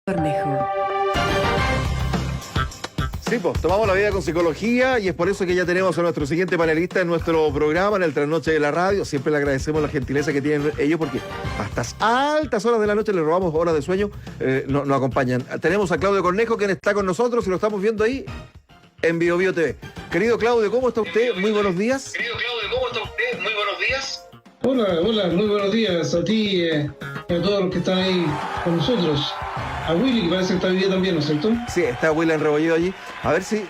Cornejo. Sí, pues tomamos la vida con psicología y es por eso que ya tenemos a nuestro siguiente panelista en nuestro programa, en el Trasnoche de la Radio. Siempre le agradecemos la gentileza que tienen ellos porque hasta altas horas de la noche les robamos horas de sueño, nos acompañan. Tenemos a Claudio Cornejo, quien está con nosotros y lo estamos viendo ahí en Bio Bio TV. Querido Claudio, ¿cómo está usted? Muy buenos días. Hola, muy buenos días a ti y a todos los que están ahí con nosotros. A Willy, que parece que está viviendo también, ¿no es cierto? Sí, está William Rebolledo allí. A ver si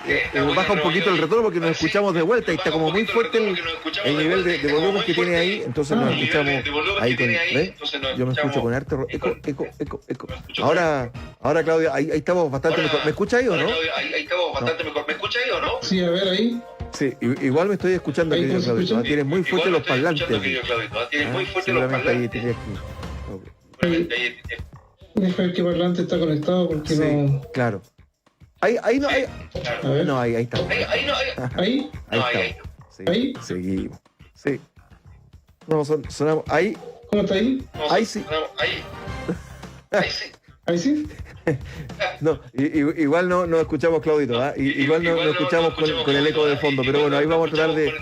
baja un poquito el retorno porque nos escuchamos de vuelta y está como muy fuerte el nivel de volumen que tiene ahí. Entonces nos escuchamos ahí con... ¿ves? Yo me escucho con harto eco. Ahora Claudio, ahí estamos bastante mejor. ¿Me escucha ahí o no? Sí, a ver ahí. Sí, igual me estoy escuchando, ¿Ahí querido se Claudio. escucha? Tienes muy fuertes los parlantes. Seguramente ahí tienes Deja ver qué parlante está conectado porque sí, no... claro. Ahí no, ahí. A ver. No, ahí está. ¿Ahí? Ahí está. Sí, ¿Ahí? seguimos. Sí. No, sonamos. Ahí. ¿Cómo está ahí? Ahí sí. ¿Ahí sí? No, igual no escuchamos, Claudito, ¿ah? Igual no escuchamos con el eco de fondo, pero bueno, ahí vamos a tratar de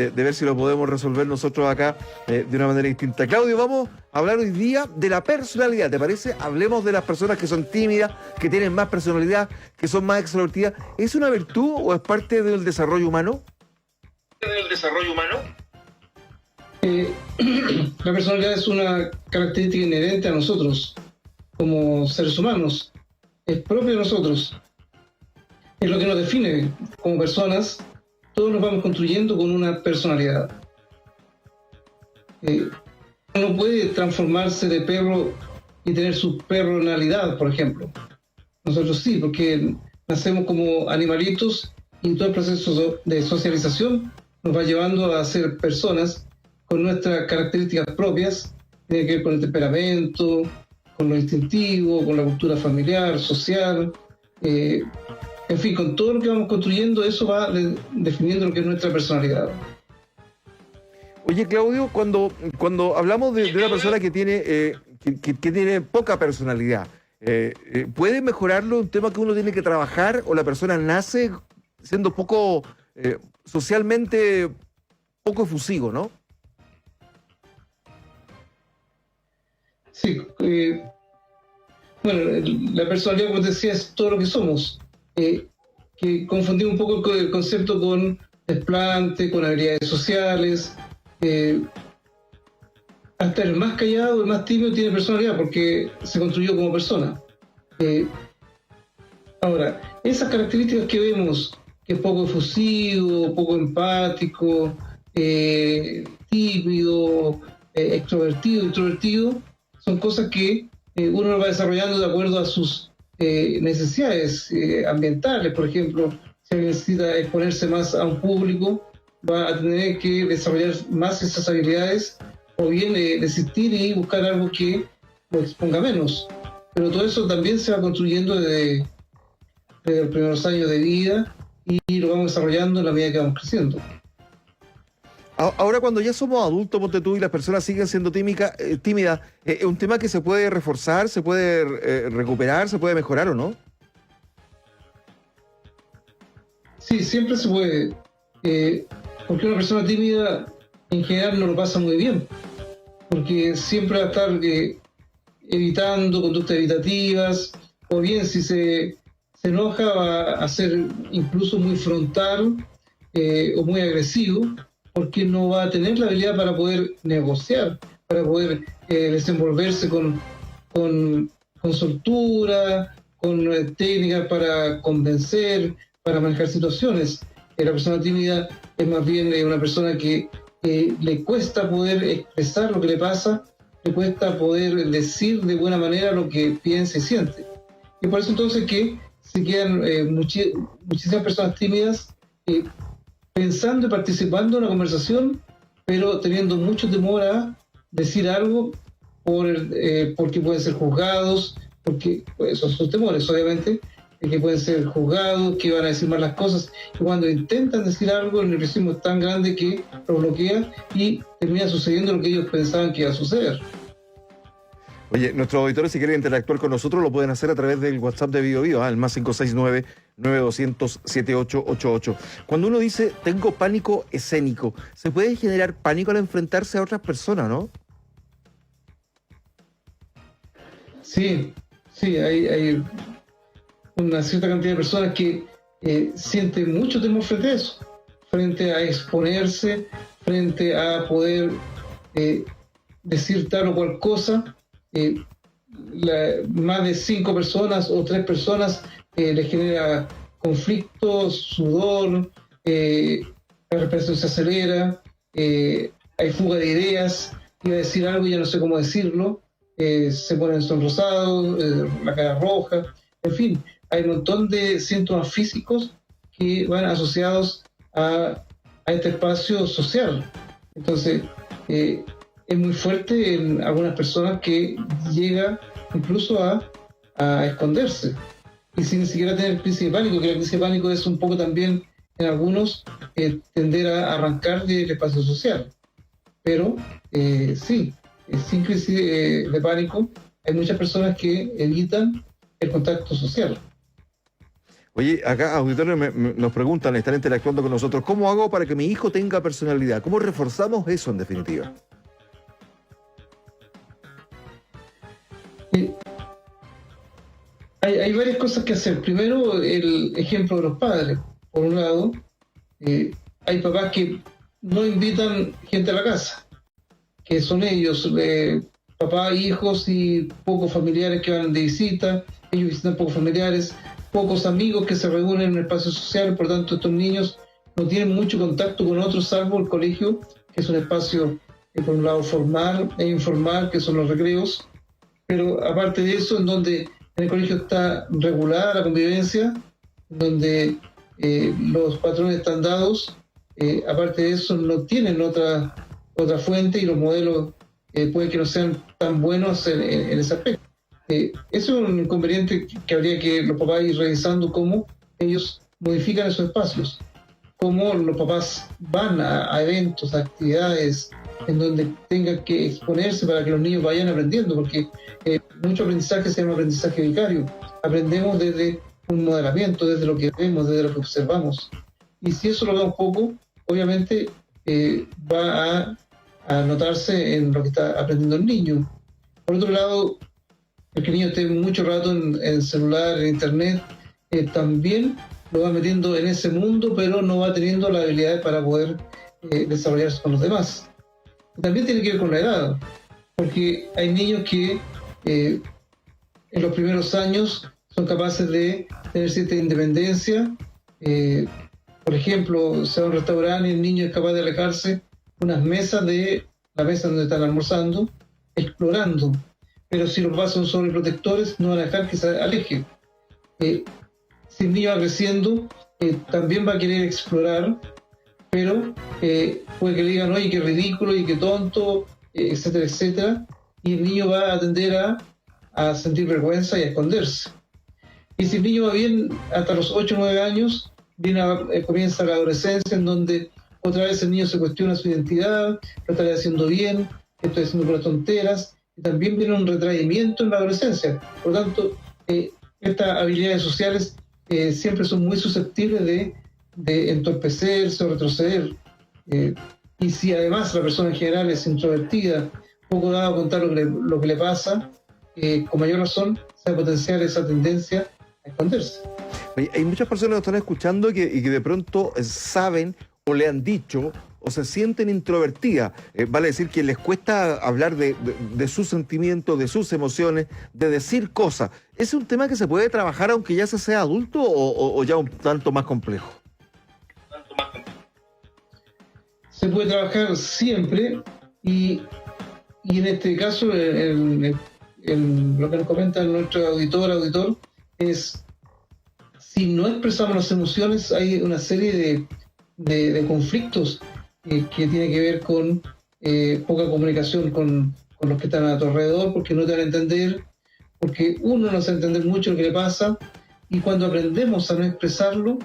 ver si lo podemos resolver nosotros acá de una manera distinta. Claudio, vamos a hablar hoy día de la personalidad, ¿te parece? Hablemos de las personas que son tímidas, que tienen más personalidad, que son más extrovertidas. ¿Es una virtud o es parte del desarrollo humano? La personalidad es una característica inherente a nosotros como seres humanos, es propio de nosotros, es lo que nos define como personas. Todos nos vamos construyendo con una personalidad. Uno puede transformarse de perro y tener su personalidad, por ejemplo. Nosotros sí, porque nacemos como animalitos y todo el proceso de socialización nos va llevando a ser personas con nuestras características propias. Tiene que ver con el temperamento, con lo instintivo, con la cultura familiar, social, en fin, con todo lo que vamos construyendo, eso va definiendo lo que es nuestra personalidad. Oye, Claudio, cuando hablamos de una persona que tiene que tiene poca personalidad, ¿puede mejorarlo un tema que uno tiene que trabajar o la persona nace siendo poco socialmente poco efusivo, ¿no? Sí, bueno, la personalidad, como te decía, es todo lo que somos. Que confundimos un poco el concepto con desplante, con habilidades sociales. Hasta el más callado, el más tímido tiene personalidad porque se construyó como persona. Ahora, esas características que vemos, que es poco efusivo, poco empático, tímido, extrovertido, introvertido, son cosas que uno lo va desarrollando de acuerdo a sus necesidades ambientales. Por ejemplo, si alguien necesita exponerse más a un público, va a tener que desarrollar más esas habilidades, o bien desistir y buscar algo que lo exponga menos. Pero todo eso también se va construyendo desde los primeros años de vida y lo vamos desarrollando en la medida que vamos creciendo. Ahora, cuando ya somos adultos, ponte tú, y las personas siguen siendo tímidas, ¿es un tema que se puede reforzar, se puede recuperar, se puede mejorar o no? Sí, siempre se puede. Porque una persona tímida en general no lo pasa muy bien. Porque siempre va a estar evitando conductas evitativas, o bien si se enoja va a ser incluso muy frontal o muy agresivo, porque no va a tener la habilidad para poder negociar, para poder desenvolverse con soltura, con técnicas para convencer, para manejar situaciones. La persona tímida es más bien una persona que le cuesta poder expresar lo que le pasa, le cuesta poder decir de buena manera lo que piensa y siente. Y por eso entonces que se quedan muchísimas personas tímidas pensando y participando en la conversación, pero teniendo mucho temor a decir algo porque pueden ser juzgados, porque pues, esos son temores, obviamente, que pueden ser juzgados, que van a decir malas cosas, y cuando intentan decir algo, el nerviosismo es tan grande que lo bloquea y termina sucediendo lo que ellos pensaban que iba a suceder. Oye, nuestros auditores, si quieren interactuar con nosotros, lo pueden hacer a través del WhatsApp de BioBio, el más 569-9200-7888. Cuando uno dice, tengo pánico escénico, se puede generar pánico al enfrentarse a otras personas, ¿no? Sí, sí, hay una cierta cantidad de personas que sienten mucho temor frente a eso, frente a exponerse, frente a poder decir tal o cual cosa. Más de 5 personas o 3 personas les genera conflictos, sudor, la respiración se acelera, hay fuga de ideas, iba a decir algo y ya no sé cómo decirlo, se ponen sonrosados, la cara roja, en fin, hay un montón de síntomas físicos que van asociados a este espacio social. Entonces, es muy fuerte en algunas personas que llega incluso a esconderse y sin siquiera tener crisis de pánico, que la crisis de pánico es un poco también en algunos tender a arrancar del espacio social. Pero sí, sin crisis de pánico hay muchas personas que evitan el contacto social. Oye, acá auditores nos preguntan, están interactuando con nosotros, ¿cómo hago para que mi hijo tenga personalidad? ¿Cómo reforzamos eso en definitiva? Hay varias cosas que hacer. Primero, el ejemplo de los padres. Por un lado, hay papás que no invitan gente a la casa, que son ellos, papá, hijos y pocos familiares que van de visita, ellos visitan pocos familiares, pocos amigos que se reúnen en un espacio social, por tanto estos niños no tienen mucho contacto con otros salvo el colegio, que es un espacio por un lado formal e informal, que son los recreos, pero aparte de eso, en donde en el colegio está regulada la convivencia, donde los patrones están dados, aparte de eso no tienen otra fuente y los modelos pueden que no sean tan buenos en ese aspecto. Eso es un inconveniente que habría que los papás ir revisando cómo ellos modifican esos espacios, cómo los papás van a eventos, a actividades en donde tengan que exponerse para que los niños vayan aprendiendo, porque mucho aprendizaje se llama aprendizaje vicario. Aprendemos desde un modelamiento, desde lo que vemos, desde lo que observamos. Y si eso lo vemos poco, obviamente va a notarse en lo que está aprendiendo el niño. Por otro lado, el que el niño esté mucho rato en el celular, en internet, también lo va metiendo en ese mundo, pero no va teniendo la habilidad para poder desarrollarse con los demás. También tiene que ver con la edad, porque hay niños que en los primeros años son capaces de tener cierta independencia. Por ejemplo, se va a un restaurante y el niño es capaz de alejarse unas mesas de la mesa donde están almorzando, explorando. Pero si los papás son sobreprotectores, no van a dejar que se aleje. Si el niño va creciendo, también va a querer explorar, pero puede que le digan, oye, qué ridículo y qué tonto, etcétera, etcétera, y el niño va a tender a sentir vergüenza y a esconderse. Y si el niño va bien hasta los 8 o 9 años, comienza la adolescencia, en donde otra vez el niño se cuestiona su identidad, lo estaré haciendo bien, estoy haciendo puras tonteras, y también viene un retraimiento en la adolescencia. Por lo tanto, estas habilidades sociales siempre son muy susceptibles de entorpecerse o retroceder. Y si además la persona en general es introvertida, poco dada a contar lo que le pasa, con mayor razón se va a potenciar esa tendencia a esconderse. Hay muchas personas que están escuchando y que de pronto saben o le han dicho o se sienten introvertidas. Vale decir que les cuesta hablar de sus sentimientos, de sus emociones, de decir cosas. ¿Es un tema que se puede trabajar aunque ya se sea adulto o ya un tanto más complejo? Se puede trabajar siempre y en este caso, lo que nos comenta nuestro auditor es, si no expresamos las emociones, hay una serie de conflictos que tienen que ver con poca comunicación con los que están a tu alrededor, porque no te van a entender, porque uno no sabe entender mucho lo que le pasa, y cuando aprendemos a no expresarlo,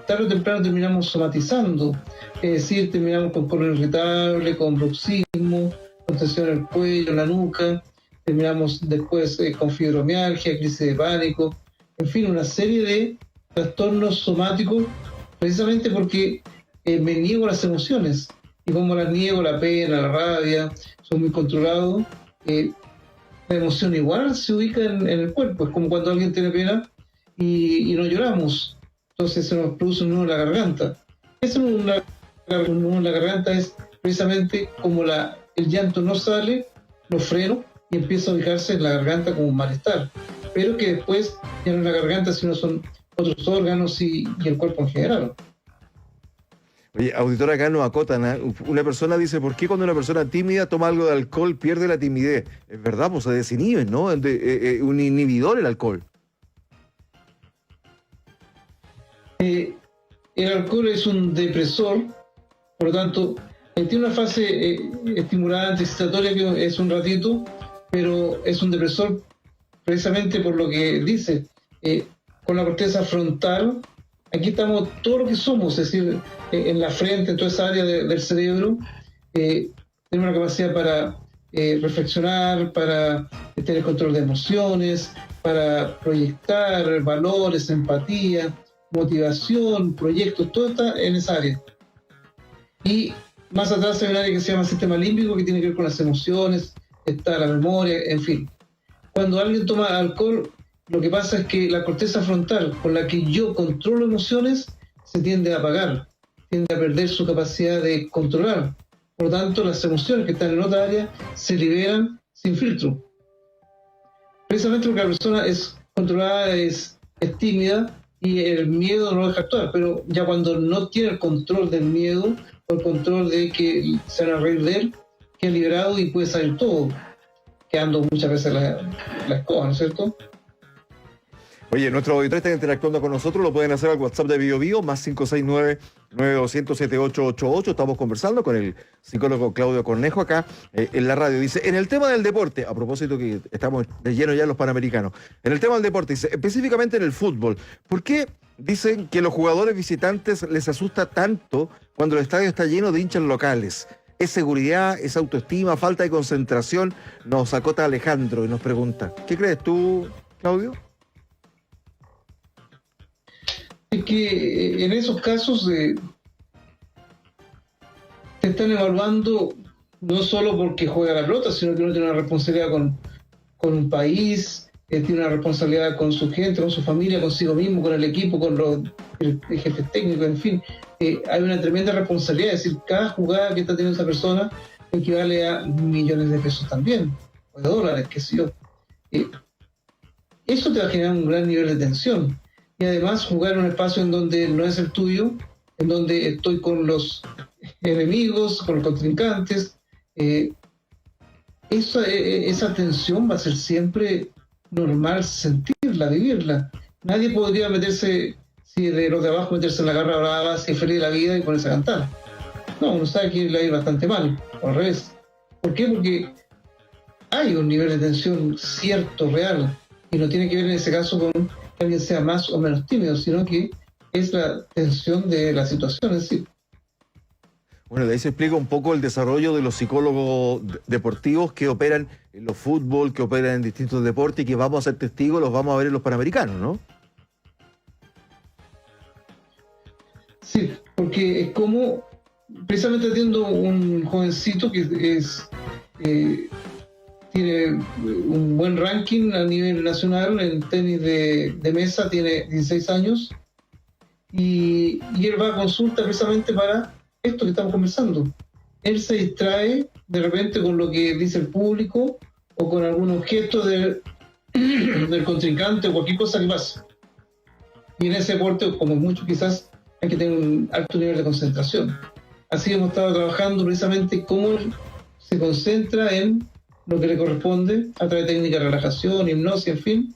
tarde o temprano terminamos somatizando, es decir, terminamos con colon irritable, con bruxismo, con tensión en el cuello, en la nuca, terminamos después con fibromialgia, crisis de pánico, en fin, una serie de trastornos somáticos, precisamente porque me niego a las emociones. Y como las niego, la pena, la rabia, son muy controlados, la emoción igual se ubica en el cuerpo. Es como cuando alguien tiene pena y no lloramos. Entonces se nos produce un nudo en la garganta. Ese nudo en la garganta es precisamente como el llanto no sale, lo freno y empieza a ubicarse en la garganta como un malestar. Pero que después ya no es la garganta, sino son otros órganos y el cuerpo en general. Oye, auditor, acá nos acotan, ¿eh? Una persona dice, ¿por qué cuando una persona tímida toma algo de alcohol pierde la timidez? Es verdad, pues se desinhibe, ¿no? Un inhibidor el alcohol. El alcohol es un depresor, por lo tanto, tiene una fase estimulante, excitatoria, que es un ratito, pero es un depresor precisamente por lo que dice. Con la corteza frontal, aquí estamos todo lo que somos, es decir, en la frente, en toda esa área del cerebro, tenemos una capacidad para reflexionar, para tener control de emociones, para proyectar valores, empatía, motivación, proyectos, todo está en esa área. Y más atrás hay un área que se llama sistema límbico, que tiene que ver con las emociones, está la memoria, en fin. Cuando alguien toma alcohol, lo que pasa es que la corteza frontal, con la que yo controlo emociones, se tiende a apagar, tiende a perder su capacidad de controlar. Por lo tanto, las emociones que están en otra área se liberan sin filtro. Precisamente porque la persona es controlada, es tímida, y el miedo no lo deja actuar, pero ya cuando no tiene el control del miedo o el control de que se van a reír de él, queda liberado y puede salir todo, quedando muchas veces la escoba, ¿no es cierto? Oye, nuestros auditores están interactuando con nosotros, lo pueden hacer al WhatsApp de BioBio, más 569-9200-7888. Estamos conversando con el psicólogo Claudio Cornejo acá en la radio. Dice, en el tema del deporte, a propósito que estamos de lleno ya en los Panamericanos, en el tema del deporte, dice, específicamente en el fútbol, ¿por qué dicen que los jugadores visitantes les asusta tanto cuando el estadio está lleno de hinchas locales? ¿Es seguridad, es autoestima, falta de concentración? Nos acota Alejandro y nos pregunta, ¿qué crees tú, Claudio? Es que en esos casos te están evaluando no solo porque juega la pelota, sino que uno tiene una responsabilidad con un país, tiene una responsabilidad con su gente, con su familia, consigo mismo, con el equipo, con los jefes técnicos, en fin. Hay una tremenda responsabilidad, es decir, cada jugada que está teniendo esa persona equivale a millones de pesos también, o de dólares, qué sé yo. Eso te va a generar un gran nivel de tensión. Y además jugar en un espacio en donde no es el tuyo, en donde estoy con los enemigos, con los contrincantes, esa tensión va a ser siempre normal sentirla, vivirla. Nadie podría meterse, si de los de abajo meterse en la garra brava, así feliz de la vida y ponerse a cantar. No, uno sabe que le va a ir bastante mal, o al revés. ¿Por qué? Porque hay un nivel de tensión cierto, real, y no tiene que ver en ese caso con que alguien sea más o menos tímido, sino que es la tensión de la situación en sí. Bueno, de ahí se explica un poco el desarrollo de los psicólogos deportivos que operan en los fútbol, que operan en distintos deportes y que vamos a ser testigos, los vamos a ver en los Panamericanos, ¿no? Sí, porque es como, precisamente atiendo un jovencito que tiene un buen ranking a nivel nacional en tenis de mesa, tiene 16 años, y él va a consulta precisamente para esto que estamos conversando. Él se distrae de repente con lo que dice el público o con algún objeto del contrincante o cualquier cosa que pase. Y en ese deporte, como mucho quizás, hay que tener un alto nivel de concentración. Así hemos estado trabajando precisamente cómo se concentra en lo que le corresponde a través de técnicas de relajación, hipnosis, en fin.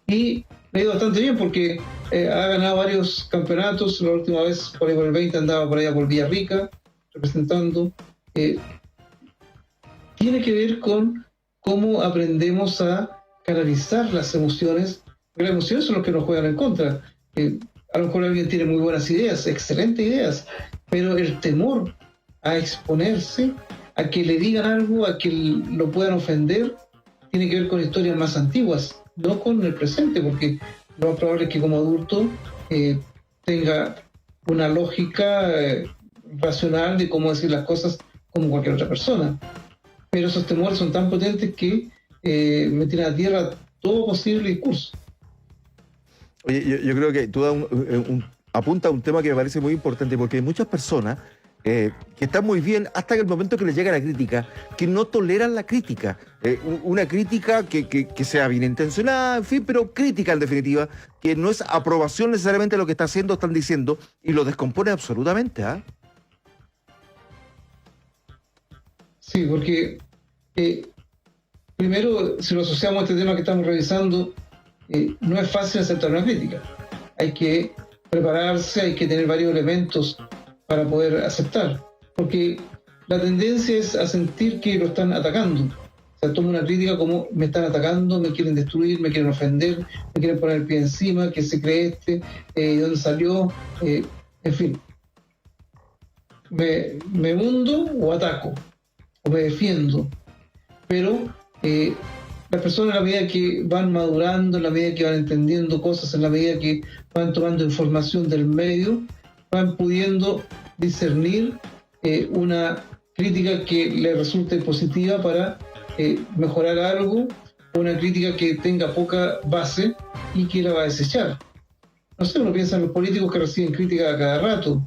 Y le ha ido bastante bien porque ha ganado varios campeonatos. La última vez, por ahí por el 20, andaba por allá por Villarrica, representando. Tiene que ver con cómo aprendemos a canalizar las emociones, porque las emociones son los que nos juegan en contra. A lo mejor alguien tiene muy buenas ideas, excelentes ideas, pero el temor a exponerse, a que le digan algo, a que lo puedan ofender, tiene que ver con historias más antiguas, no con el presente, porque lo más probable es que como adulto tenga una lógica racional de cómo decir las cosas como cualquier otra persona. Pero esos temores son tan potentes que me tiran a tierra todo posible discurso. Oye, yo creo que tú apunta a un tema que me parece muy importante, porque hay muchas personas que están muy bien hasta el momento que les llega la crítica, que no toleran la crítica. Una crítica que sea bien intencionada, en fin, pero crítica en definitiva, que no es aprobación necesariamente de lo que está haciendo, están diciendo, y lo descompone absolutamente, ¿ah? Sí, porque primero, si lo asociamos a este tema que estamos revisando, no es fácil aceptar una crítica. Hay que prepararse, hay que tener varios elementos para poder aceptar, porque la tendencia es a sentir que lo están atacando. O sea, toma una crítica como me están atacando, me quieren destruir, me quieren ofender, me quieren poner el pie encima, que se cree de dónde salió, en fin. Me hundo o ataco, o me defiendo, pero las personas, en la medida que van madurando, en la medida que van entendiendo cosas, en la medida que van tomando información del medio, van pudiendo discernir una crítica que le resulte positiva para mejorar algo, o una crítica que tenga poca base y que la va a desechar. No sé, uno piensa en los políticos que reciben críticas a cada rato,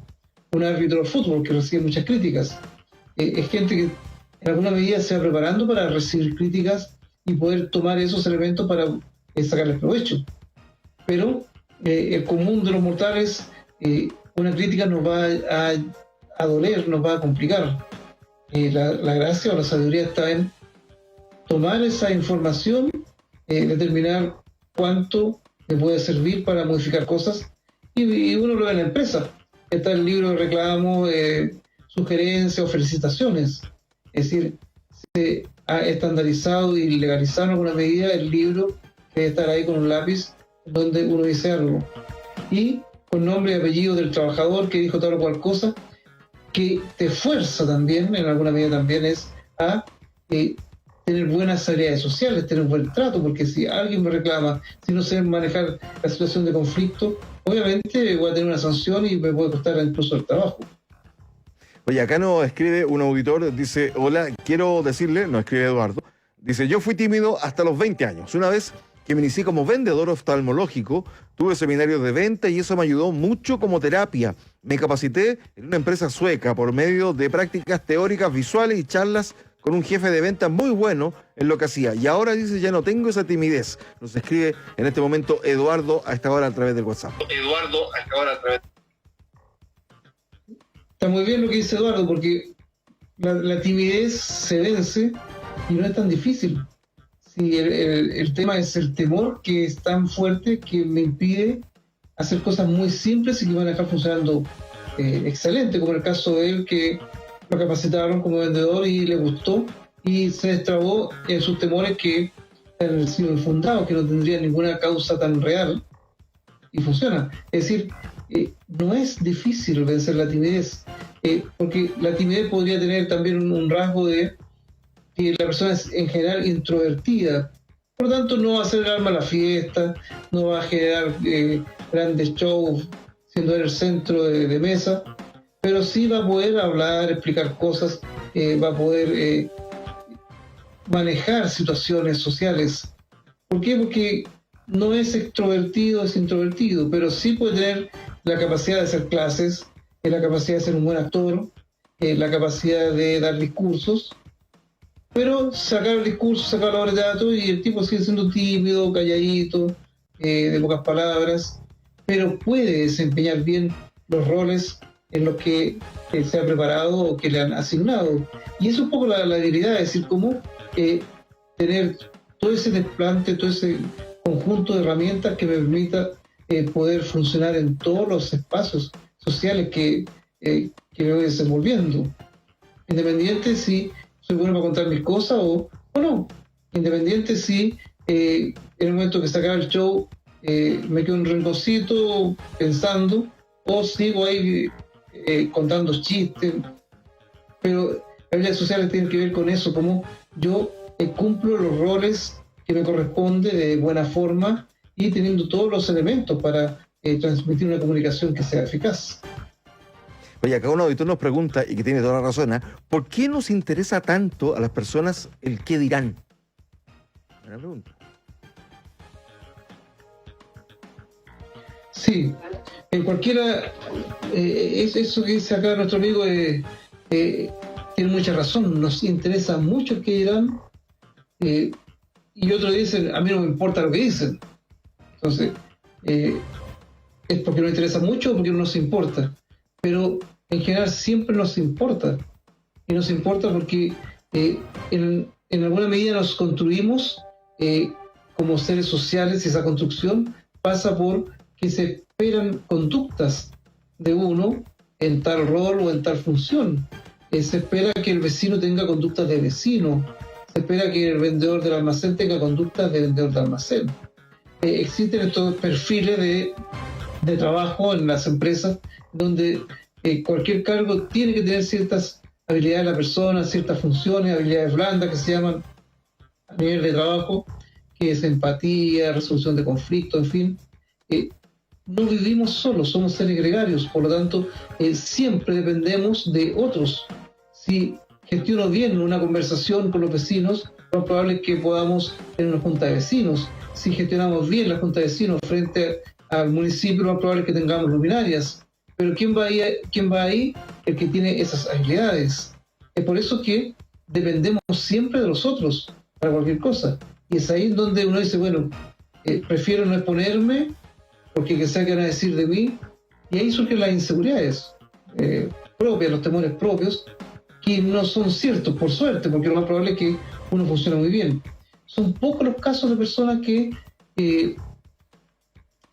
un árbitro de fútbol que recibe muchas críticas. Es gente que en alguna medida se va preparando para recibir críticas y poder tomar esos elementos para sacarles provecho. Pero el común de los mortales, una crítica nos va a doler, nos va a complicar. La gracia o la sabiduría está en tomar esa información, determinar cuánto le puede servir para modificar cosas, y uno lo ve en la empresa. Está el libro de reclamos, sugerencias o felicitaciones. Es decir, se ha estandarizado y legalizado en alguna medida el libro, que debe estar ahí con un lápiz donde uno dice algo, y con nombre y apellido del trabajador que dijo tal o cual cosa, que te fuerza también, en alguna medida también, es a tener buenas habilidades sociales, tener un buen trato, porque si alguien me reclama, si no sé manejar la situación de conflicto, obviamente voy a tener una sanción y me puede costar incluso el trabajo. Oye, acá nos escribe un auditor, dice, hola, quiero decirle, nos escribe Eduardo, dice, yo fui tímido hasta los 20 años. Una vez que me inicié como vendedor oftalmológico, tuve seminarios de venta y eso me ayudó mucho como terapia. Me capacité en una empresa sueca por medio de prácticas teóricas visuales y charlas con un jefe de venta muy bueno en lo que hacía. Y ahora dice, ya no tengo esa timidez. Nos escribe en este momento Eduardo a esta hora a través del WhatsApp. Está muy bien lo que dice Eduardo, porque la timidez se vence y no es tan difícil. Si el tema es el temor, que es tan fuerte que me impide hacer cosas muy simples y que van a estar funcionando excelente, como en el caso de él, que lo capacitaron como vendedor y le gustó y se destrabó en sus temores que han sido infundados, que no tendrían ninguna causa tan real, y funciona. Es decir, no es difícil vencer la timidez, porque la timidez podría tener también un rasgo de que la persona es en general introvertida, por lo tanto no va a hacer el alma a la fiesta, no va a generar grandes shows siendo el centro de mesa, pero sí va a poder hablar, explicar cosas, va a poder manejar situaciones sociales. ¿Por qué? Porque no es extrovertido, es introvertido, pero sí puede tener la capacidad de hacer clases, la capacidad de ser un buen actor, la capacidad de dar discursos, pero sacar el discurso, sacar la obra de teatro y el tipo sigue siendo tímido, calladito, de pocas palabras, pero puede desempeñar bien los roles en los que se ha preparado o que le han asignado. Y eso es un poco la debilidad, es decir, cómo tener todo ese desplante, todo ese conjunto de herramientas que me permita poder funcionar en todos los espacios sociales que me voy desenvolviendo. Independiente si soy bueno para contar mis cosas o no. Independiente si en el momento que se acaba el show me quedo en un rinconcito pensando o sigo ahí contando chistes. Pero las habilidades sociales tienen que ver con eso, como yo cumplo los roles que me corresponde de buena forma y teniendo todos los elementos para transmitir una comunicación que sea eficaz. Oye, acá un auditor nos pregunta, y que tiene toda la razón, ¿por qué nos interesa tanto a las personas el qué dirán? Buena pregunta. Sí, en cualquiera, eso que dice acá nuestro amigo tiene mucha razón, nos interesa mucho el qué dirán, y otros dicen, a mí no me importa lo que dicen. Entonces, es porque nos interesa mucho o porque no nos importa. Pero en general siempre nos importa. Y nos importa porque en alguna medida nos construimos como seres sociales, y esa construcción pasa por que se esperan conductas de uno en tal rol o en tal función. Se espera que el vecino tenga conductas de vecino. Se espera que el vendedor del almacén tenga conductas de vendedor de almacén. Existen estos perfiles de trabajo en las empresas donde cualquier cargo tiene que tener ciertas habilidades de la persona, ciertas funciones, habilidades blandas que se llaman a nivel de trabajo, que es empatía, resolución de conflictos, en fin. No vivimos solos, somos seres gregarios, por lo tanto, siempre dependemos de otros. Si gestiono bien una conversación con los vecinos, lo más probable es que podamos tener una junta de vecinos. Si gestionamos bien la junta de vecinos frente al municipio, lo más probable es que tengamos luminarias. Pero ¿quién va ahí? El que tiene esas habilidades. Es por eso que dependemos siempre de los otros para cualquier cosa. Y es ahí donde uno dice, bueno, prefiero no exponerme porque que sea que van a decir de mí. Y ahí surgen las inseguridades propias, los temores propios, que no son ciertos, por suerte, porque lo más probable es que uno funciona muy bien. Son pocos los casos de personas que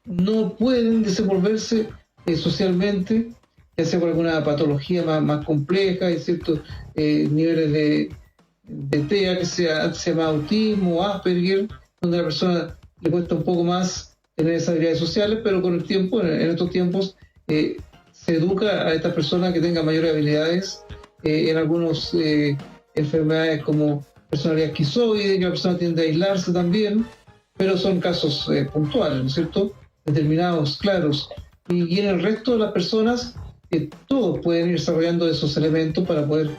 no pueden desenvolverse socialmente, ya sea por alguna patología más compleja, hay ciertos niveles de TEA, que se llama autismo, Asperger, donde a la persona le cuesta un poco más tener esas habilidades sociales, pero con el tiempo, en estos tiempos, se educa a estas personas que tengan mayores habilidades en algunas enfermedades como personalidad esquizoide, que la persona tiende a aislarse también, pero son casos puntuales, ¿no es cierto?, determinados, claros. Y en el resto de las personas, todos pueden ir desarrollando esos elementos para poder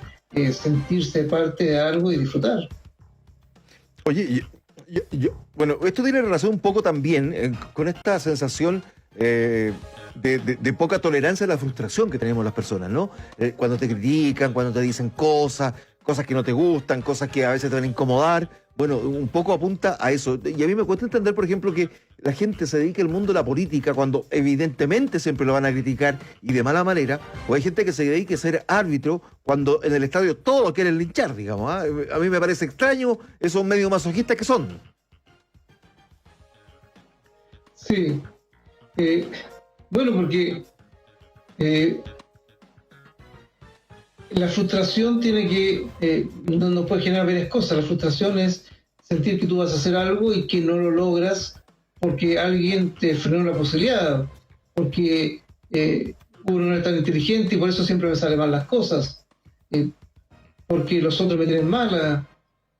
sentirse parte de algo y disfrutar. Oye, bueno, esto tiene relación un poco también con esta sensación de poca tolerancia a la frustración que tenemos las personas, ¿no? Cuando te critican, cuando te dicen cosas que no te gustan, cosas que a veces te van a incomodar. Bueno, un poco apunta a eso. Y a mí me cuesta entender, por ejemplo, que la gente se dedique al mundo de la política cuando evidentemente siempre lo van a criticar y de mala manera, o hay gente que se dedique a ser árbitro cuando en el estadio todos lo quieren linchar, digamos. A mí me parece extraño esos medios masoquistas que son. Sí. Bueno, porque la frustración tiene que, no puede generar varias cosas. La frustración es sentir que tú vas a hacer algo y que no lo logras porque alguien te frenó la posibilidad, porque uno no es tan inteligente y por eso siempre me salen mal las cosas, porque los otros me tienen mala,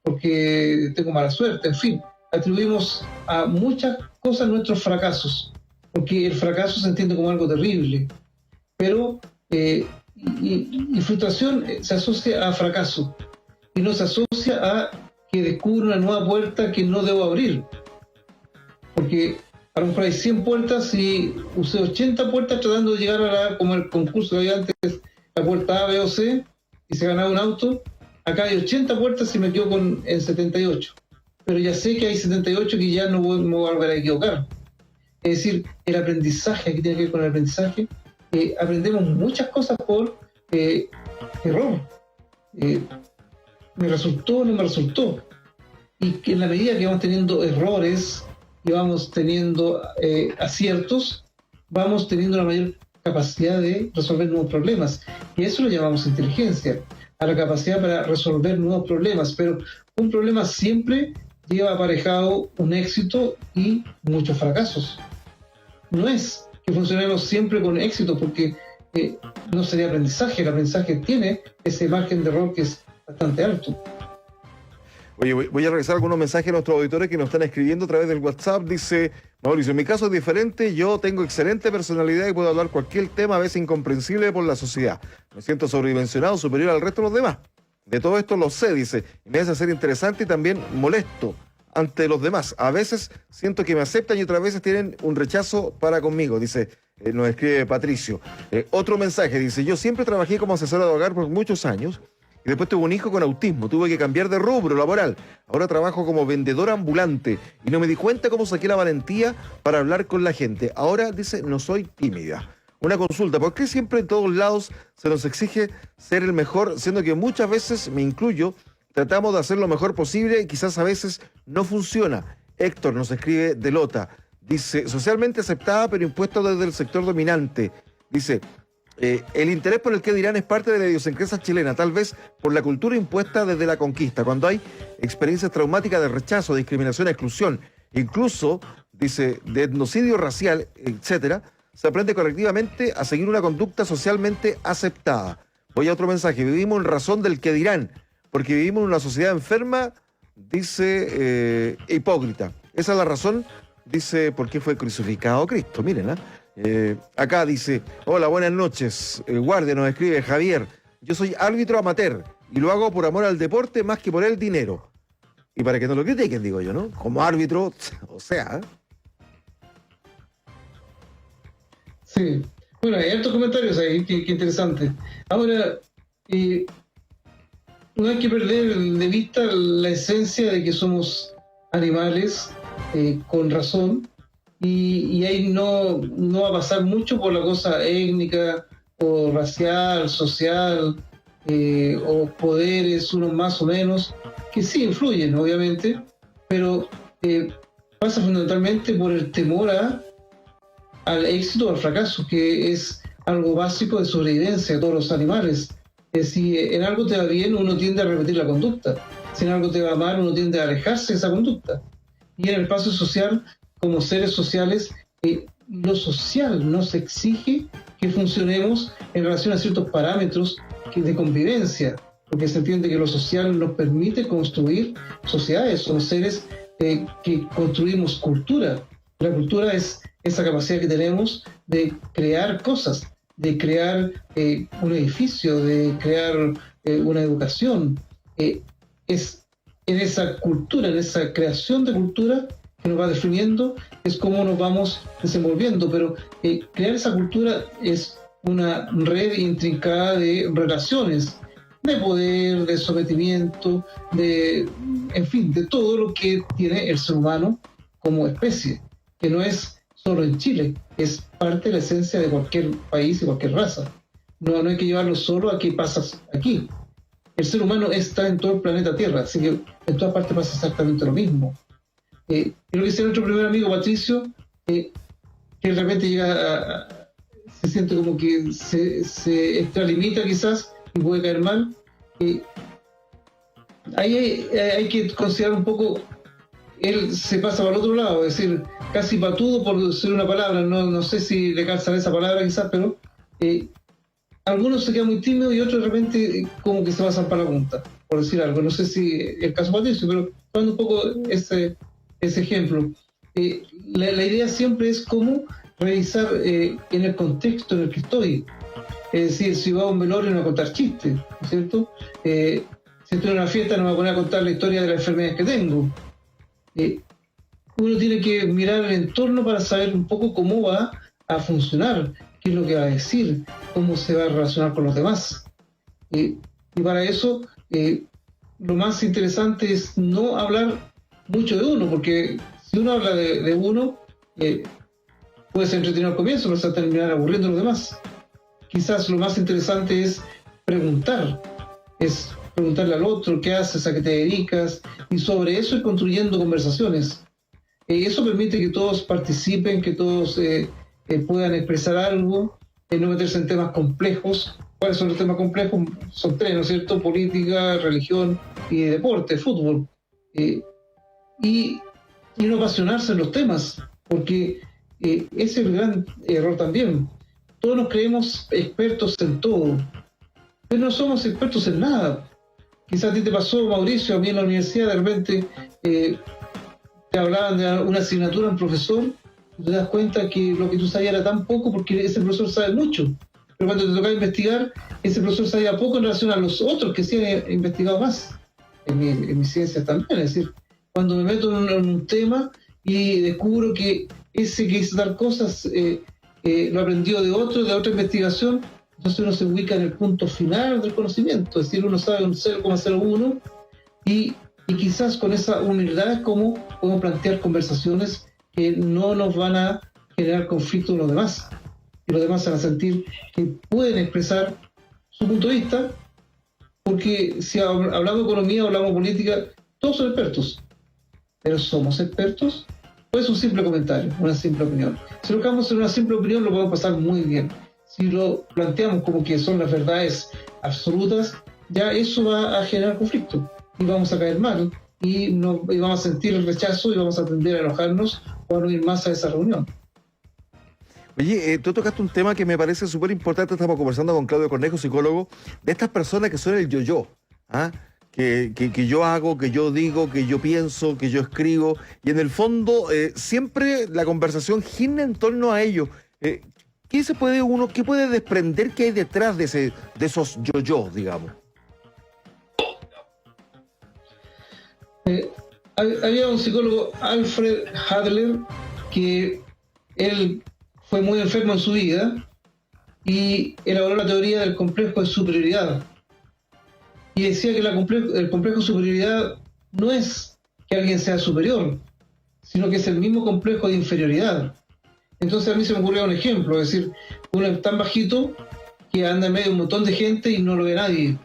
porque tengo mala suerte, en fin. Atribuimos a muchas cosas nuestros fracasos, porque el fracaso se entiende como algo terrible, pero y frustración se asocia a fracaso y no se asocia a que descubro una nueva puerta que no debo abrir, porque a lo mejor hay 100 puertas y usé 80 puertas tratando de llegar como el concurso que había antes, la puerta A, B o C, y se ganaba un auto. Acá hay 80 puertas y me quedo en 78, pero ya sé que hay 78 que ya no me voy a volver a equivocar. Es decir, el aprendizaje, aquí tiene que ver con el aprendizaje, aprendemos muchas cosas por error. Me resultó o no me resultó. Y que en la medida que vamos teniendo errores y vamos teniendo aciertos, vamos teniendo una mayor capacidad de resolver nuevos problemas. Y eso lo llamamos inteligencia, a la capacidad para resolver nuevos problemas. Pero un problema siempre lleva aparejado un éxito y muchos fracasos. No es que funcionemos siempre con éxito, porque no sería aprendizaje. El aprendizaje tiene ese margen de error que es bastante alto. Oye, voy a revisar algunos mensajes de nuestros auditores que nos están escribiendo a través del WhatsApp. Dice Mauricio, en mi caso es diferente, yo tengo excelente personalidad y puedo hablar cualquier tema a veces incomprensible por la sociedad. Me siento sobredimensionado, superior al resto de los demás. De todo esto lo sé, dice, y me hace ser interesante y también molesto ante los demás. A veces siento que me aceptan y otras veces tienen un rechazo para conmigo, dice, nos escribe Patricio. Otro mensaje, dice, yo siempre trabajé como asesora de hogar por muchos años y después tuve un hijo con autismo, tuve que cambiar de rubro laboral. Ahora trabajo como vendedora ambulante y no me di cuenta cómo saqué la valentía para hablar con la gente. Ahora, dice, no soy tímida. Una consulta, ¿por qué siempre en todos lados se nos exige ser el mejor, siendo que muchas veces, me incluyo, tratamos de hacer lo mejor posible y quizás a veces no funciona? Héctor nos escribe de Lota, dice, socialmente aceptada pero impuesto desde el sector dominante. Dice, el interés por el que dirán es parte de la idiosincrasia chilena, tal vez por la cultura impuesta desde la conquista, cuando hay experiencias traumáticas de rechazo, discriminación, exclusión, incluso, dice, de etnocidio racial, etcétera, se aprende colectivamente a seguir una conducta socialmente aceptada. Voy a otro mensaje. Vivimos en razón del que dirán, porque vivimos en una sociedad enferma, dice, hipócrita. Esa es la razón, dice, por qué fue crucificado Cristo. Miren, acá dice, hola, buenas noches. Guardia, nos escribe Javier. Yo soy árbitro amateur y lo hago por amor al deporte más que por el dinero. Y para que no lo critiquen, digo yo, ¿no? Como árbitro, o sea... Sí, bueno, hay hartos comentarios ahí, qué interesante. Ahora, no hay que perder de vista la esencia de que somos animales con razón, y ahí no va a pasar mucho por la cosa étnica o racial, social, o poderes, unos más o menos, que sí influyen, obviamente, pero pasa fundamentalmente por el temor al éxito o al fracaso, que es algo básico de sobrevivencia de todos los animales. Si en algo te va bien, uno tiende a repetir la conducta. Si en algo te va mal, uno tiende a alejarse de esa conducta. Y en el espacio social, como seres sociales, lo social nos exige que funcionemos en relación a ciertos parámetros de convivencia, porque se entiende que lo social nos permite construir sociedades. Somos seres que construimos cultura. La cultura es esa capacidad que tenemos de crear cosas, de crear un edificio, de crear una educación. Es en esa cultura, en esa creación de cultura que nos va definiendo, es cómo nos vamos desenvolviendo, pero crear esa cultura es una red intrincada de relaciones, de poder, de sometimiento, en fin, de todo lo que tiene el ser humano como especie, que no es solo en Chile, es parte de la esencia de cualquier país y cualquier raza. No hay que llevarlo solo a qué pasa aquí. El ser humano está en todo el planeta Tierra, así que en todas partes pasa exactamente lo mismo. Y lo que dice nuestro primer amigo Patricio, que de repente se siente como que se extralimita quizás y puede caer mal. Ahí hay que considerar un poco, él se pasa para el otro lado, es decir, casi patudo por decir una palabra, no sé si le calza esa palabra quizás, pero algunos se quedan muy tímidos y otros de repente como que se pasan para la punta, por decir algo. No sé si el caso Patricio, pero tomando un poco ese ejemplo. La idea siempre es cómo revisar en el contexto en el que estoy. Es decir, si voy a un velorio no voy a contar chistes, ¿no es cierto? Si estoy en una fiesta no me voy a poner a contar la historia de las enfermedades que tengo. Uno tiene que mirar el entorno para saber un poco cómo va a funcionar, qué es lo que va a decir, cómo se va a relacionar con los demás. Y para eso, lo más interesante es no hablar mucho de uno, porque si uno habla de uno, puede ser entretenido al comienzo, pero se va a terminar aburriendo a los demás. Quizás lo más interesante es preguntarle al otro qué haces, a qué te dedicas, y sobre eso ir construyendo conversaciones. Eso permite que todos participen, que todos puedan expresar algo, no meterse en temas complejos. ¿Cuáles son los temas complejos? Son tres, ¿no es cierto? Política, religión y deporte, fútbol. Y no apasionarse en los temas, porque ese es el gran error también. Todos nos creemos expertos en todo, pero no somos expertos en nada. quizás a ti te pasó, Mauricio, a mí en la universidad de repente te hablaban de una asignatura a un profesor, y te das cuenta que lo que tú sabías era tan poco porque ese profesor sabe mucho. Pero cuando te tocaba investigar, ese profesor sabía poco en relación a los otros que sí han investigado más. En mi ciencia también, es decir, cuando me meto en un tema y descubro que ese que hizo tal cosas lo aprendió de otra investigación, entonces uno se ubica en el punto final del conocimiento, es decir, uno sabe un 0,01 y quizás con esa humildad es como podemos plantear conversaciones que no nos van a generar conflicto con los demás, y los demás se van a sentir que pueden expresar su punto de vista, porque si hablamos de economía o hablamos de política, todos son expertos, pero ¿somos expertos? ¿O es un simple comentario, una simple opinión? Si lo dejamos en una simple opinión lo podemos pasar muy bien. Si lo planteamos como que son las verdades absolutas, ya eso va a generar conflicto y vamos a caer mal y vamos a sentir el rechazo y vamos a tender a enojarnos o a no ir más a esa reunión. Oye, tú tocaste un tema que me parece súper importante. Estamos conversando con Claudio Cornejo, psicólogo, de estas personas que son el yo-yo, ¿ah? Que yo hago, que yo digo, que yo pienso, que yo escribo, y en el fondo siempre la conversación gira en torno a ello. ¿Qué puede desprender que hay detrás de esos yo-yo, digamos? Había un psicólogo, Alfred Adler, que él fue muy enfermo en su vida y elaboró la teoría del complejo de superioridad. Y decía que el complejo de superioridad no es que alguien sea superior, sino que es el mismo complejo de inferioridad. Entonces a mí se me ocurrió un ejemplo, es decir, uno es tan bajito que anda en medio de un montón de gente y no lo ve nadie.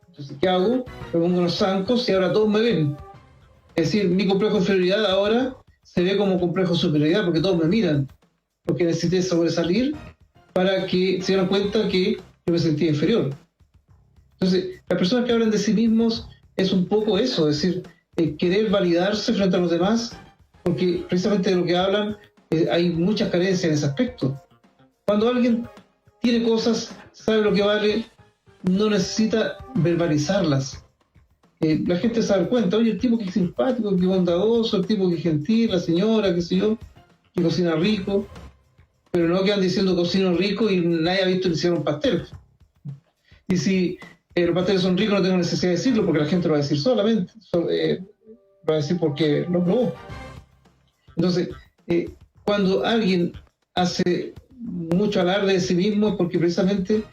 Entonces, ¿qué hago? Me pongo unos zancos y ahora todos me ven. Es decir, mi complejo de inferioridad ahora se ve como complejo de superioridad porque todos me miran, porque necesité sobresalir para que se dieran cuenta que yo me sentía inferior. Entonces, las personas que hablan de sí mismos es un poco eso, es decir, querer validarse frente a los demás, porque precisamente de lo que hablan hay muchas carencias en ese aspecto. Cuando alguien tiene cosas, sabe lo que vale, no necesita verbalizarlas. La gente se da cuenta, oye, el tipo que es simpático, que bondadoso, el tipo que es gentil, la señora, qué sé yo, que cocina rico, pero no quedan diciendo cocino rico y nadie ha visto que hicieron un pastel. Y si los pasteles son ricos, no tengo necesidad de decirlo porque la gente lo va a decir solamente, va a decir porque lo probó. Entonces, cuando alguien hace mucho alarde de sí mismo es porque precisamente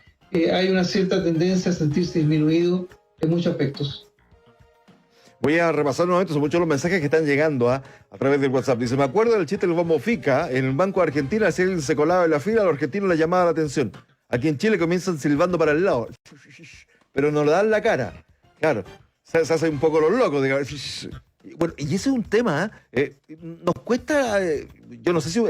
hay una cierta tendencia a sentirse disminuido en muchos aspectos. Voy a repasar nuevamente, son muchos los mensajes que están llegando a través del WhatsApp. Dice, me acuerdo del chiste del Bombo Fica, en el Banco de Argentina, si él se colaba en la fila, a los argentinos les llamaba la atención. Aquí en Chile comienzan silbando para el lado, pero no le dan la cara. Claro, se hacen un poco los locos, digamos. Bueno, y ese es un tema, nos cuesta, yo no sé si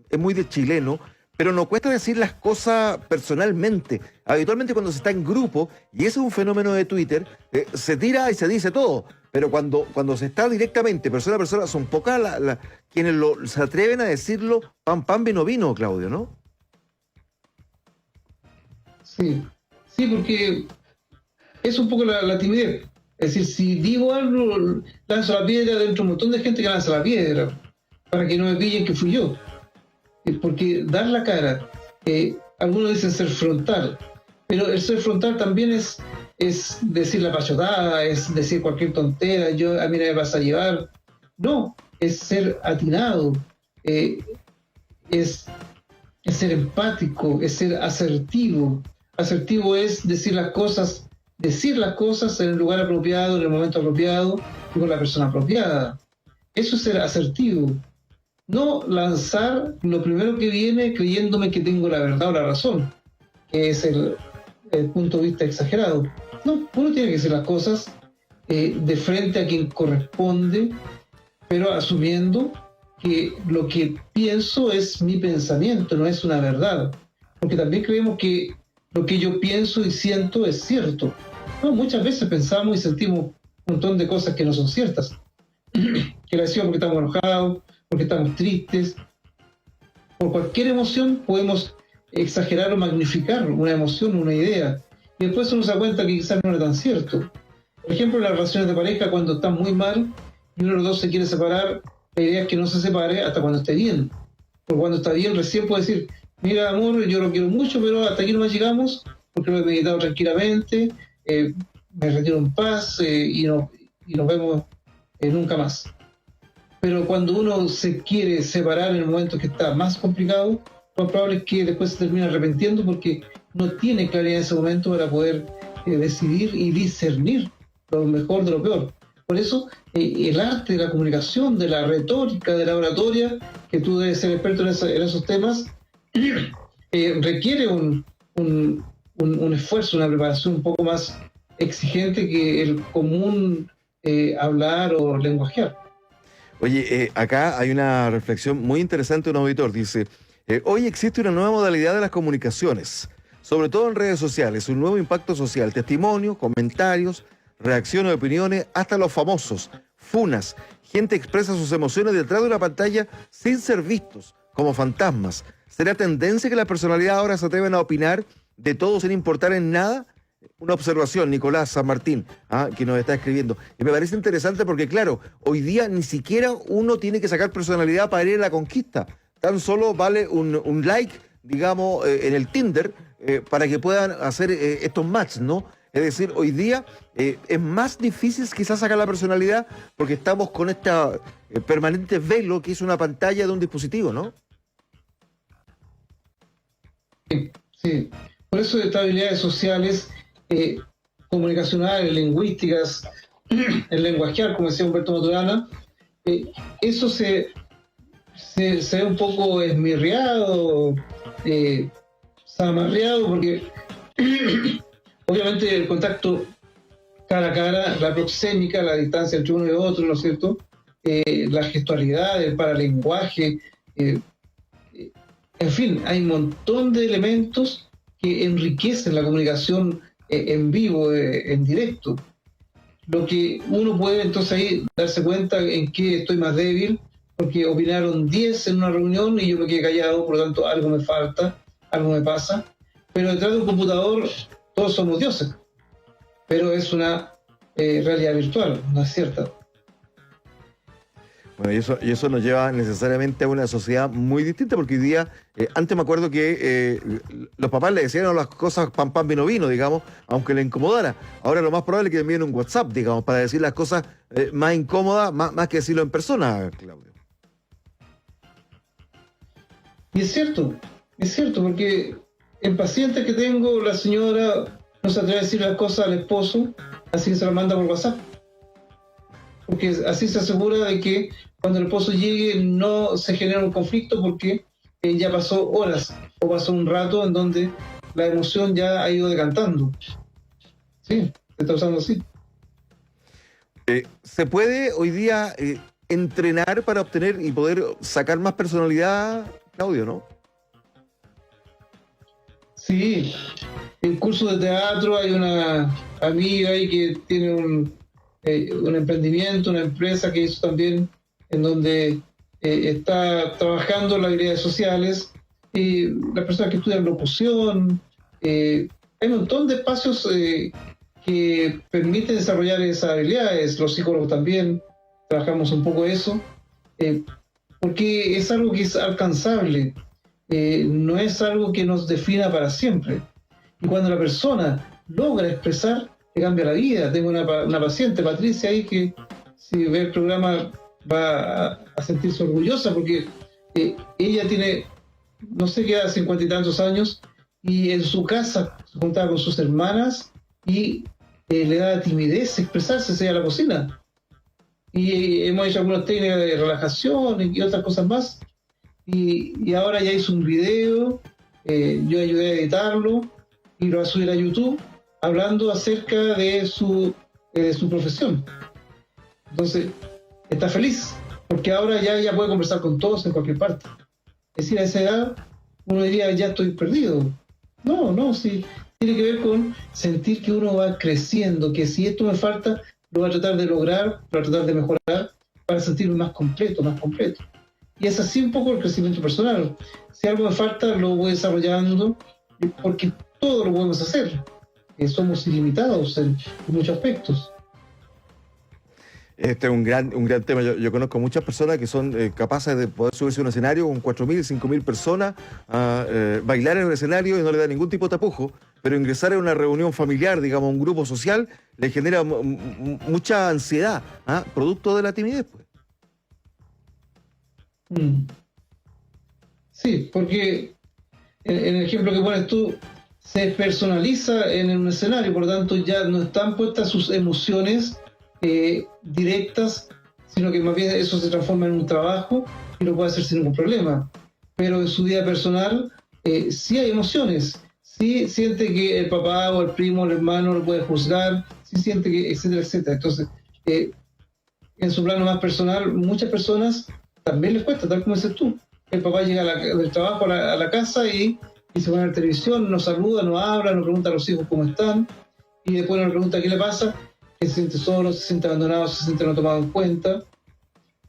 es muy de chileno, pero nos cuesta decir las cosas personalmente. Habitualmente cuando se está en grupo, y ese es un fenómeno de Twitter, se tira y se dice todo, pero cuando se está directamente, persona a persona, son pocas quienes se atreven a decirlo pan, pan, vino, vino, Claudio, ¿no? Sí, porque es un poco la timidez. Es decir, si digo algo, lanzo la piedra dentro de un montón de gente que lanza la piedra, para que no me pillen que fui yo. Porque dar la cara, algunos dicen ser frontal, pero el ser frontal también es decir la pachotada, es decir cualquier tontera, a mí nadie me vas a llevar. No, es ser atinado, es ser empático, es ser asertivo. Asertivo es decir las cosas en el lugar apropiado, en el momento apropiado y con la persona apropiada. Eso es ser asertivo. No lanzar lo primero que viene creyéndome que tengo la verdad o la razón, que es el punto de vista exagerado. No, uno tiene que decir las cosas de frente a quien corresponde, pero asumiendo que lo que pienso es mi pensamiento, no es una verdad. Porque también creemos que lo que yo pienso y siento es cierto. No, muchas veces pensamos y sentimos un montón de cosas que no son ciertas. Que la decimos porque estamos enojados, porque estamos tristes. Por cualquier emoción podemos exagerar o magnificar una emoción, una idea. Y después uno se da cuenta que quizás no era tan cierto. Por ejemplo, en las relaciones de pareja, cuando están muy mal y uno de los dos se quiere separar, la idea es que no se separe hasta cuando esté bien. Porque cuando está bien, recién puede decir, mira, amor, yo lo quiero mucho, pero hasta aquí no llegamos, porque lo he meditado tranquilamente, me retiro en paz y nos vemos nunca más. Pero cuando uno se quiere separar en el momento que está más complicado, lo más probable es que después se termine arrepintiendo porque no tiene claridad en ese momento para poder decidir y discernir lo mejor de lo peor. Por eso, el arte de la comunicación, de la retórica, de la oratoria, que tú debes ser experto en esos temas, requiere un esfuerzo, una preparación un poco más exigente que el común hablar o lenguajear. Oye, acá hay una reflexión muy interesante de un auditor. Dice, hoy existe una nueva modalidad de las comunicaciones, sobre todo en redes sociales, un nuevo impacto social, testimonios, comentarios, reacciones, opiniones, hasta los famosos, funas. Gente expresa sus emociones detrás de una pantalla sin ser vistos, como fantasmas. ¿Será tendencia que las personalidades ahora se atreven a opinar de todo sin importar en nada? Una observación, Nicolás San Martín, que nos está escribiendo. Y me parece interesante porque, claro, hoy día ni siquiera uno tiene que sacar personalidad para ir a la conquista. Tan solo vale un like, digamos, en el Tinder, para que puedan hacer estos matches, ¿no? Es decir, hoy día es más difícil quizás sacar la personalidad porque estamos con esta permanente velo que es una pantalla de un dispositivo, ¿no? Sí. Por eso estas habilidades sociales, comunicacionales, lingüísticas, el lenguajear, como decía Humberto Maturana, eso se ve un poco esmirriado, zamarreado, porque obviamente el contacto cara a cara, la proxémica, la distancia entre uno y otro, ¿no es cierto? La gestualidad, el paralenguaje, en fin, hay un montón de elementos que enriquecen la comunicación en vivo, en directo. Lo que uno puede entonces ahí darse cuenta en qué estoy más débil, porque opinaron 10 en una reunión y yo me quedé callado, por lo tanto algo me falta, algo me pasa. Pero detrás de un computador todos somos dioses, pero es una realidad virtual, no es cierta. Bueno, y eso nos lleva necesariamente a una sociedad muy distinta, porque hoy día, antes me acuerdo que los papás le decían las cosas pan, pan, vino, vino, digamos, aunque le incomodara. Ahora lo más probable es que envíen un WhatsApp, digamos, para decir las cosas más incómodas, más que decirlo en persona, Claudio. Y es cierto, porque en pacientes que tengo, la señora no se atreve a decir las cosas al esposo, así que se las manda por WhatsApp. Porque así se asegura de que cuando el esposo llegue no se genera un conflicto porque ya pasó horas o pasó un rato en donde la emoción ya ha ido decantando. Sí, se está usando así. ¿Se puede hoy día entrenar para obtener y poder sacar más personalidad, Claudio, no? Sí, en curso de teatro hay una amiga ahí que tiene un emprendimiento, una empresa que hizo también en donde está trabajando en las habilidades sociales, y las personas que estudian locución, hay un montón de espacios que permiten desarrollar esas habilidades. Los psicólogos también trabajamos un poco eso, porque es algo que es alcanzable, no es algo que nos defina para siempre. Y cuando la persona logra expresar, te cambia la vida. Tengo una paciente, Patricia, ahí, que si ve el programa va a sentirse orgullosa porque ella tiene, no sé qué edad, 50 y tantos años, y en su casa se juntaba con sus hermanas y le da timidez expresarse, sea la cocina. Y hemos hecho algunas técnicas de relajación y otras cosas más. Y ahora ya hizo un video, yo ayudé a editarlo y lo va a subir a YouTube, hablando acerca de su profesión. Entonces, está feliz, porque ahora ya puede conversar con todos en cualquier parte. Es decir, a esa edad uno diría, ya estoy perdido. No, sí, tiene que ver con sentir que uno va creciendo, que si esto me falta, lo voy a tratar de lograr, lo voy a tratar de mejorar para sentirme más completo. Y es así un poco el crecimiento personal. Si algo me falta, lo voy desarrollando, porque todo lo podemos hacer. Somos ilimitados en muchos aspectos. Este es un gran tema. Yo conozco muchas personas que son capaces de poder subirse a un escenario con 4.000, 5.000 personas a bailar en un escenario y no le da ningún tipo de tapujo, pero ingresar a una reunión familiar, digamos, un grupo social, le genera mucha ansiedad, producto de la timidez, pues. Sí, porque en el ejemplo que pones tú, se personaliza en un escenario, por lo tanto ya no están puestas sus emociones directas, sino que más bien eso se transforma en un trabajo y lo puede hacer sin ningún problema. Pero en su vida personal sí hay emociones, sí siente que el papá o el primo o el hermano lo puede juzgar, sí siente que, etcétera, etcétera. Entonces, en su plano más personal, muchas personas también les cuesta, tal como dices tú. El papá llega del trabajo a la casa y se pone a la televisión, nos saluda, nos habla, nos pregunta a los hijos cómo están, y después nos pregunta qué le pasa, que se siente solo, se siente abandonado, se siente no tomado en cuenta,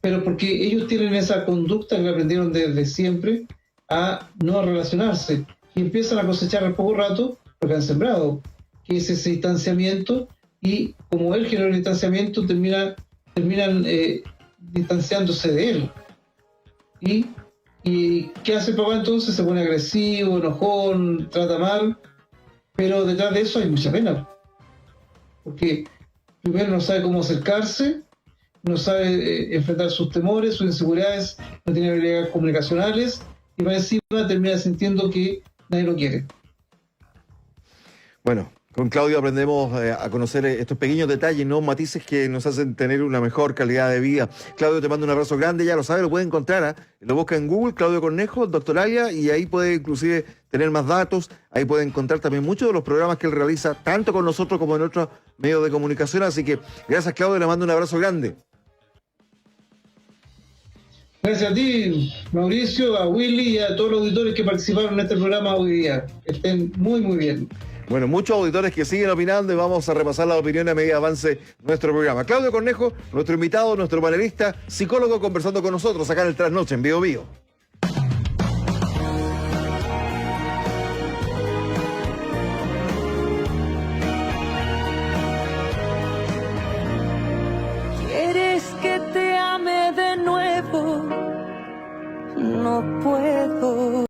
pero porque ellos tienen esa conducta que aprendieron desde siempre a no relacionarse, y empiezan a cosechar al poco rato lo que han sembrado, que es ese distanciamiento, y como él generó el distanciamiento, terminan distanciándose de él. ¿Y qué hace el papá entonces? Se pone agresivo, enojón, trata mal, pero detrás de eso hay mucha pena. Porque primero no sabe cómo acercarse, no sabe enfrentar sus temores, sus inseguridades, no tiene habilidades comunicacionales y más encima termina sintiendo que nadie lo quiere. Bueno, con Claudio aprendemos a conocer estos pequeños detalles, ¿no? Matices que nos hacen tener una mejor calidad de vida. Claudio, te mando un abrazo grande, ya lo sabe, lo puede encontrar, lo busca en Google, Claudio Cornejo, Doctoralia, y ahí puede inclusive tener más datos, ahí puede encontrar también muchos de los programas que él realiza, tanto con nosotros como en otros medios de comunicación, así que gracias, Claudio, le mando un abrazo grande. Gracias a ti, Mauricio, a Willy y a todos los auditores que participaron en este programa hoy día. Que estén muy, muy bien. Bueno, muchos auditores que siguen opinando y vamos a repasar las opiniones a medida que avance nuestro programa. Claudio Cornejo, nuestro invitado, nuestro panelista, psicólogo, conversando con nosotros acá en el Trasnoche, en Bio Bio.